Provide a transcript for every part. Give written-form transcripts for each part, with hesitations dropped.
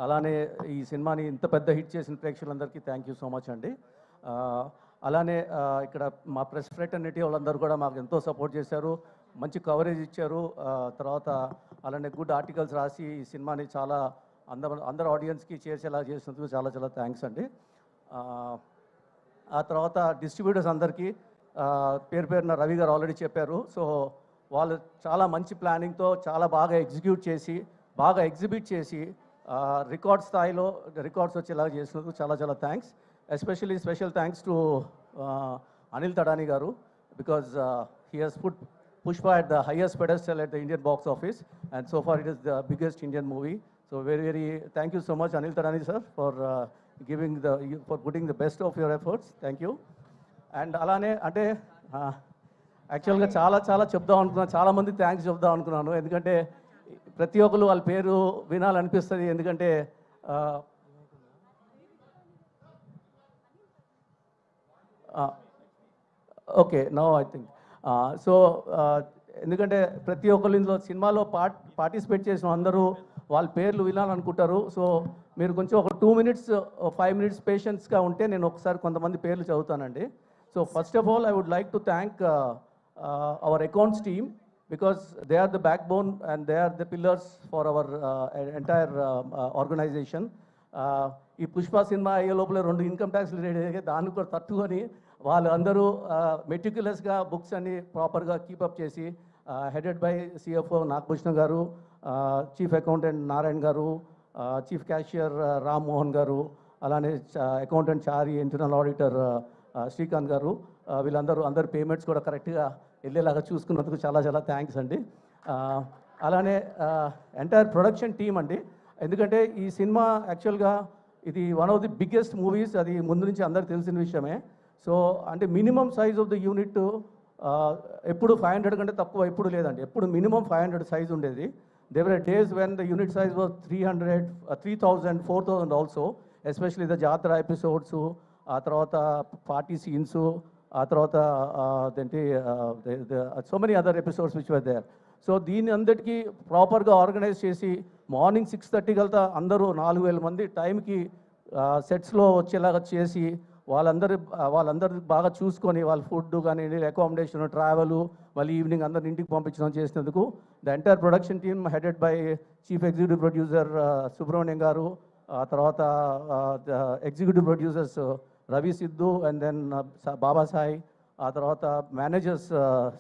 అలానే ఈ సినిమాని ఇంత పెద్ద హిట్ చేసిన ప్రేక్షకులందరికీ థ్యాంక్ యూ సో మచ్ అండి. అలానే ఇక్కడ మా ప్రెస్ ఫ్రెటర్నిటీ వాళ్ళందరూ కూడా మాకు ఎంతో సపోర్ట్ చేశారు, మంచి కవరేజ్ ఇచ్చారు. తర్వాత అలానే గుడ్ ఆర్టికల్స్ రాసి ఈ సినిమాని చాలా అందరు ఆడియన్స్కి చేసేలా చేసినందుకు చాలా చాలా థ్యాంక్స్ అండి. ఆ తర్వాత డిస్ట్రిబ్యూటర్స్ అందరికీ పేరు పేరున రవి గారు ఆల్రెడీ చెప్పారు. సో వాళ్ళు చాలా మంచి ప్లానింగ్తో చాలా బాగా ఎగ్జిక్యూట్ చేసి బాగా ఎగ్జిబిట్ చేసి రికార్డ్ స్థాయిలో రికార్డ్స్ వచ్చేలాగా చేసినందుకు చాలా చాలా thanks. Especially special thanks to Anil Tadani garu, because he has put Pushpa at the highest pedestal at the Indian box office, and so far it is the biggest Indian movie. So very thank you so much Anil Tadani sir for for putting the best of your efforts. Thank you. And alane ante actually ga చాలా చెప్దాం అనుకున్నాను, చాలా మంది thanks చెప్దాం అనుకున్నాను, ఎందుకంటే ప్రతి ఒక్కరు వాళ్ళ పేరు వినాలనిపిస్తుంది. ఎందుకంటే okay now I think so ఎందుకంటే ప్రతి ఒక్కరు ఇందులో సినిమాలో పార్టిసిపేట్ చేసిన అందరూ వాళ్ళ పేర్లు వినాలనుకుంటారు. సో మీరు కొంచెం ఒక 2 minutes 5 minutes పేషెన్స్గా ఉంటే నేను ఒకసారి కొంతమంది పేర్లు చదువుతానండి. So first of all I would like to thank our accounts team, because they are the backbone and they are the pillars for our entire organization. ఈ పుష్ప సినిమా అయ్యే లోపల 2 ఇన్కమ్ ట్యాక్స్లు రేట్ అయ్యాయి, దాన్ని కూడా తట్టుకొని వాళ్ళందరూ మెటిక్యులస్గా బుక్స్ అన్ని ప్రాపర్గా కీపప్ చేసి హెడెడ్ బై సిఎఫ్ఓ నాగభూషణ గారు, చీఫ్ అకౌంటెంట్ నారాయణ గారు, చీఫ్ క్యాషియర్ రామ్ మోహన్ గారు, అలానే అకౌంటెంట్ చారి, ఇంటర్నల్ ఆడిటర్ శ్రీకాంత్ గారు, అందరు పేమెంట్స్ కూడా కరెక్ట్గా వెళ్ళేలాగా చూసుకున్నందుకు చాలా చాలా థ్యాంక్స్ అండి. అలానే ఎంటైర్ ప్రొడక్షన్ టీమ్ అండి, ఎందుకంటే ఈ సినిమా యాక్చువల్గా ఇది one of the biggest movies, అది ముందు నుంచి అందరికి తెలిసిన విషయమే. సో అంటే minimum size of the unit ఎప్పుడు 500 కంటే తక్కువ ఎప్పుడు లేదండి, ఎప్పుడు మినిమం 500 సైజ్ ఉండేది. There were days when the unit size was 300, 3000, 4000 also, especially the జాతర ఎపిసోడ్స్, ఆ తర్వాత పార్టీ సీన్స్, ఆ తర్వాత అదేంటి so many other episodes which were there. So దీన్ని అందరికీ ప్రాపర్గా ఆర్గనైజ్ చేసి మార్నింగ్ 6:30 కల్లా అందరూ 4000 మంది టైంకి సెట్స్లో వచ్చేలాగా చేసి వాళ్ళందరూ బాగా చూసుకొని వాళ్ళ ఫుడ్ కానీ అకామిడేషన్, ట్రావెల్, మళ్ళీ ఈవినింగ్ అందరిని ఇంటికి పంపించడం చేసినందుకు the entire production team headed by chief executive producer Subrahmanyam garu, ఆ తర్వాత executive producers Ravi Siddhu and then Baba Sai, ఆ తర్వాత managers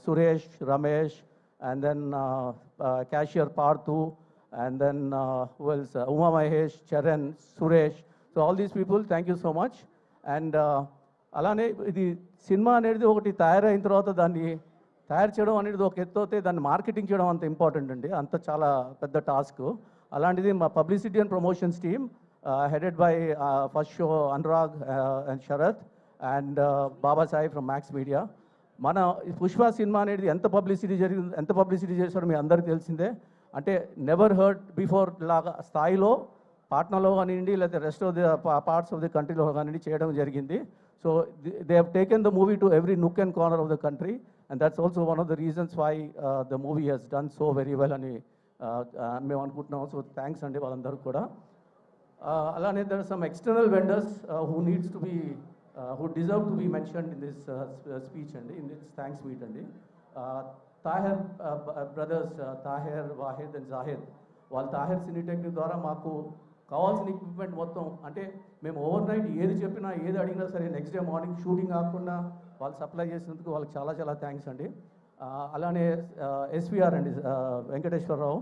Suresh, Ramesh, and then cashier Parthu, and then Uma Mahesh, Charan, Suresh. So all these people thank you so much. And అలానే ఇది సినిమా అనేది ఒకటి తయారైన తర్వాత దాన్ని తయారు చేయడం అనేది ఒక ఎత్తు అయితే దాన్ని మార్కెటింగ్ చేయడం అంత ఇంపార్టెంట్ అండి, అంత చాలా పెద్ద టాస్క్. అలాంటిది మా publicity and promotions team headed by first show Anurag and Sharath and Baba Sai from Max Media. మన పుష్ప సినిమా అనేది ఎంత పబ్లిసిటీ చేశారో మీ అందరికీ తెలిసిందే. అంటే నెవర్ హర్డ్ బిఫోర్ లాగా స్థాయిలో పాట్నాలో కానివ్వండి లేదా rest of the parts of the కంట్రీలో కానివ్వండి చేయడం జరిగింది. So they have taken the movie to every nook and corner of the country, and that's also one of the reasons why the movie has done so very well అని మేము అనుకుంటున్నాం. So thanks అండి వాళ్ళందరూ కూడా. అలానే there are some external vendors who needs to be who deserve to be mentioned in this speech and in this thanks meet and Tahir brothers Tahir, Wahid and Zahid, వాళ్ళు Tahir Cinetechnic ద్వారా మాకు కావాల్సిన equipment మొత్తం అంటే మేము over night ఏది చెప్పినా ఏది అడిగినా సరే నెక్స్ట్ డే మార్నింగ్ షూటింగ్ కాకుండా వాళ్ళు సప్లై చేసినందుకు వాళ్ళకి చాలా చాలా థ్యాంక్స్ అండి. అలానే ఎస్విఆర్ అండి వెంకటేశ్వరరావు,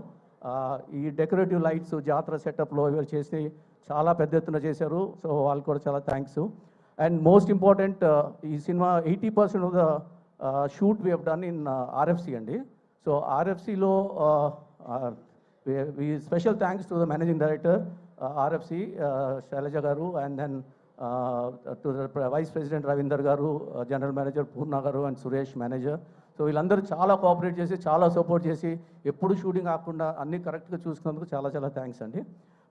ఈ డెకరేటివ్ లైట్స్ జాతర సెటప్లో ఇవి చేసి చాలా పెద్ద ఎత్తున చేశారు. సో వాళ్ళకి కూడా చాలా థ్యాంక్స్. అండ్ మోస్ట్ ఇంపార్టెంట్ ఈ cinema 80% of the shoot we have done in RFC అండి. సో ఆర్ఎఫ్సిలో special thanks to the managing director RFC Shailaja garu, and then to the vice president Ravinder garu, general manager పూర్ణ గారు అండ్ సురేష్ మేనేజర్. సో వీళ్ళందరూ చాలా cooperate చేసి చాలా support చేసి ఎప్పుడు షూటింగ్ కాకుండా అన్నీ కరెక్ట్గా చూసుకున్నందుకు చాలా చాలా థ్యాంక్స్ అండి.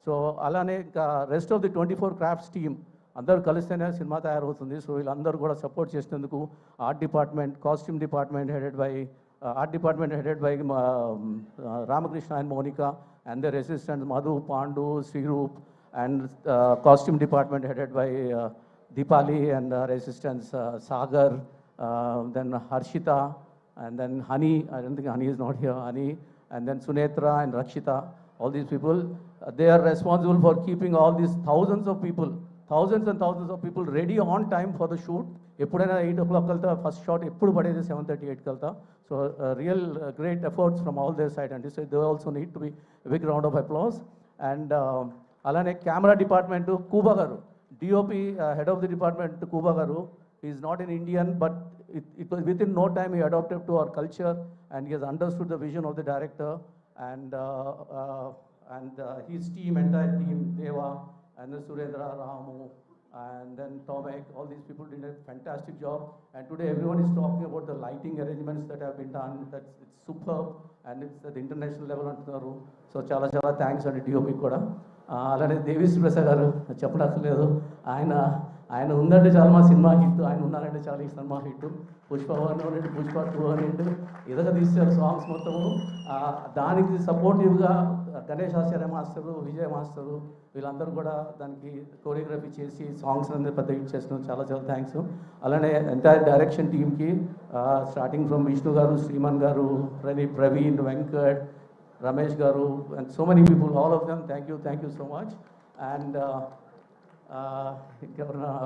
సో అలానే ఇంకా rest of the 24 crafts team అందరూ కలిస్తేనే సినిమా తయారవుతుంది. సో వీళ్ళందరూ కూడా సపోర్ట్ చేసినందుకు art department, costume department headed by Ramakrishna and Monika, and their assistants Madhu, Pandu, Sreeroop, and costume department headed by Deepali and her assistants Sagar, then Harshita, and then Hani. I don't think Hani is not here. Hani, and then Sunetra and Rakshita. All these people, they are responsible for keeping all these thousands and thousands of people ready on time for the shoot. ఎప్పుడైనా 8 o'clock కల్తా first shot ఎప్పుడు పడేది 7:38 కల్తా. So real great efforts from all their side and they also need to be big round of applause. And అలానే camera department Kuba garu, DOP head of the department Kuba garu, is not in Indian but it was within no time he adopted to our culture and he has understood the vision of the director and his team, entire team, Deva and then Surendra, Ramu, and then Tomek, all these people did a fantastic job. And today everyone is talking about the lighting arrangements that have been done. It's superb and it's at the international level antunnaru. So చాలా చాలా thanks అండి DOP కూడా. అలానే దేవిశ్రీ ప్రసాద్ గారు చెప్పనక్కర్లేదు, ఆయన ఉందంటే చాలా మా సినిమా హిట్, ఆయన ఉన్నారంటే చాలా ఈ సినిమా హిట్. పుష్ప 1 అనండి, పుష్ప 2 అనండి, ఇదొక తీశారు సాంగ్స్ మొత్తము. దానికి సపోర్టివ్గా గణేష్ ఆచార్య మాస్టరు, విజయ్ మాస్టరు, వీళ్ళందరూ కూడా దానికి కోరియోగ్రఫీ చేసి సాంగ్స్ అనేది పెద్ద హిట్ చేస్తున్నాం. చాలా చాలా థ్యాంక్స్. అలానే ఎంటైర్ డైరెక్షన్ టీమ్కి స్టార్టింగ్ ఫ్రమ్ విష్ణు గారు, శ్రీమన్ గారు, ప్రవీణ్, వెంకట్, రమేష్ గారు, and so many people, all of them thank you so much. And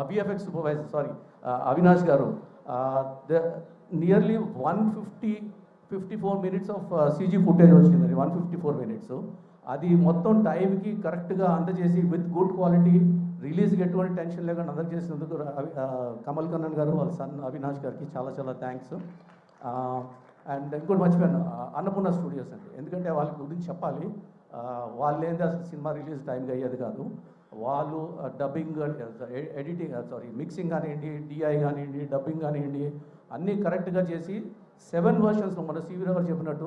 VFX supervisor, sorry, Avinash garu, nearly 154 minutes of CG footage వచ్చింది, 154 minutes. అది మొత్తం టైంకి కరెక్ట్గా అందజేసి విత్ గుడ్ క్వాలిటీ రిలీజ్కి ఎటువంటి టెన్షన్ లేకుండా అందజేసినందుకు కమల్ కన్నన్ గారు, వాళ్ళ సన్ అవినాష్ గారికి చాలా చాలా థ్యాంక్స్. అండ్ ఇంకోటి మర్చిపోయాను, అన్నపూర్ణ స్టూడియోస్ అండి, ఎందుకంటే వాళ్ళ గురించి చెప్పాలి. వాళ్ళేంది అసలు సినిమా రిలీజ్ టైంకి అయ్యేది కాదు. వాళ్ళు డబ్బింగ్, ఎడిటింగ్, మిక్సింగ్ కానివ్వండి, డిఐ కానివ్వండి, డబ్బింగ్ కానివ్వండి, అన్నీ కరెక్ట్గా చేసి 7 versions మన సివి గారు చెప్పినట్టు